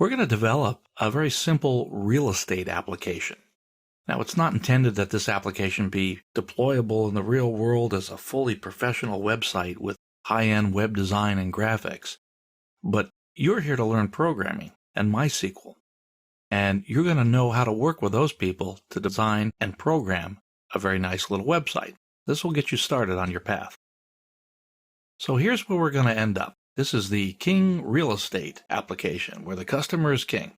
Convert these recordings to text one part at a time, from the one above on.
We're going to develop a very simple real estate application. Now, it's not intended that this application be deployable in the real world as a fully professional website with high-end web design and graphics, but you're here to learn programming and MySQL, and you're going to know how to work with those people to design and program a very nice little website. This will get you started on your path. So here's where we're going to end up. This is the King Real Estate application, where the customer is king.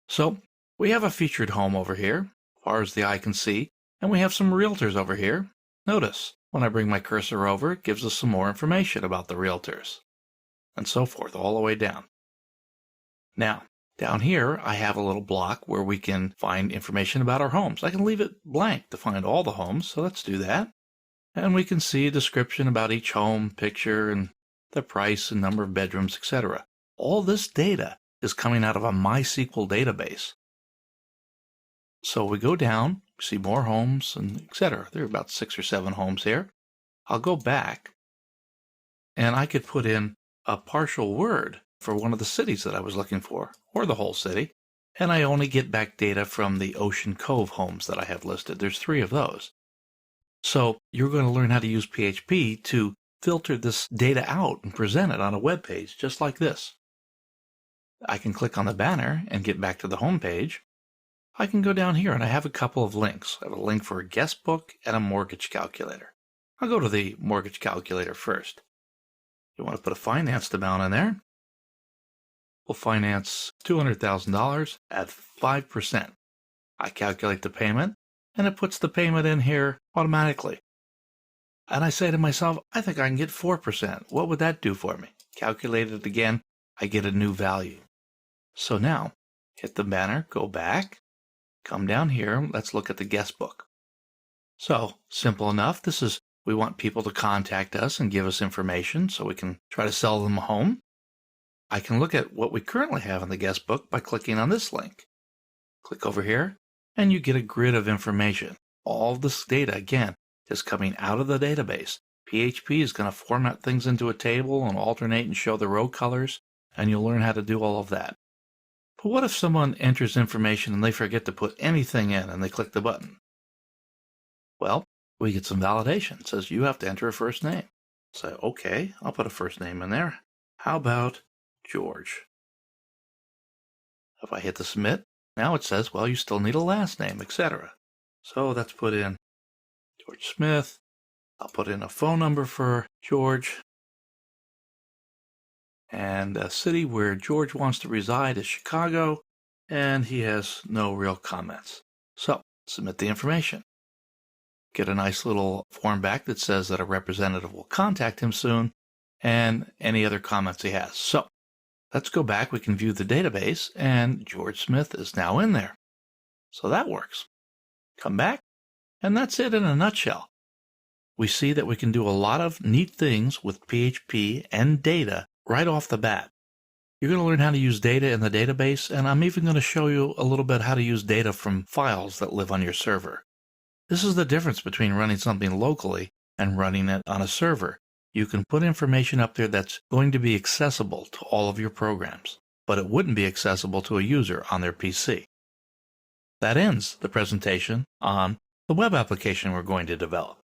So we have a featured home over here, as far as the eye can see, and we have some realtors over here. Notice, when I bring my cursor over, it gives us some more information about the realtors, and so forth, all the way down. Now, down here, I have a little block where we can find information about our homes. I can leave it blank to find all the homes, so let's do that. And we can see a description about each home, picture, and the price and number of bedrooms, etc. All this data is coming out of a MySQL database. So we go down, see more homes, and etc. There are about 6 or 7 homes here. I'll go back, and I could put in a partial word for one of the cities that I was looking for, or the whole city, and I only get back data from the Ocean Cove homes that I have listed. There's 3 of those. So you're going to learn how to use PHP to filter this data out and present it on a web page just like this. I can click on the banner and get back to the home page. I can go down here and I have a couple of links. I have a link for a guest book and a mortgage calculator. I'll go to the mortgage calculator first. You want to put a financed amount in there. We'll finance $200,000 at 5%. I calculate the payment, and it puts the payment in here automatically. And I say to myself, I think I can get 4%. What would that do for me? Calculate it again, I get a new value. So now, hit the banner, go back, come down here, let's look at the guest book. So, simple enough, we want people to contact us and give us information so we can try to sell them a home. I can look at what we currently have in the guest book by clicking on this link. Click over here, and you get a grid of information. All this data, again, is coming out of the database. PHP is going to format things into a table and alternate and show the row colors, and you'll learn how to do all of that. But what if someone enters information and they forget to put anything in and they click the button? Well, we get some validation. It says you have to enter a first name. So, okay, I'll put a first name in there. How about George? If I hit the submit, now it says, well, you still need a last name, etc. So let's put in George Smith. I'll put in a phone number for George. And a city where George wants to reside is Chicago, and he has no real comments. So, submit the information. Get a nice little form back that says that a representative will contact him soon, and any other comments he has. So, let's go back. We can view the database, and George Smith is now in there. So that works. Come back, and that's it in a nutshell. We see that we can do a lot of neat things with PHP and data right off the bat. You're going to learn how to use data in the database, and I'm even going to show you a little bit how to use data from files that live on your server. This is the difference between running something locally and running it on a server. You can put information up there that's going to be accessible to all of your programs, but it wouldn't be accessible to a user on their PC. That ends the presentation on the web application we're going to develop.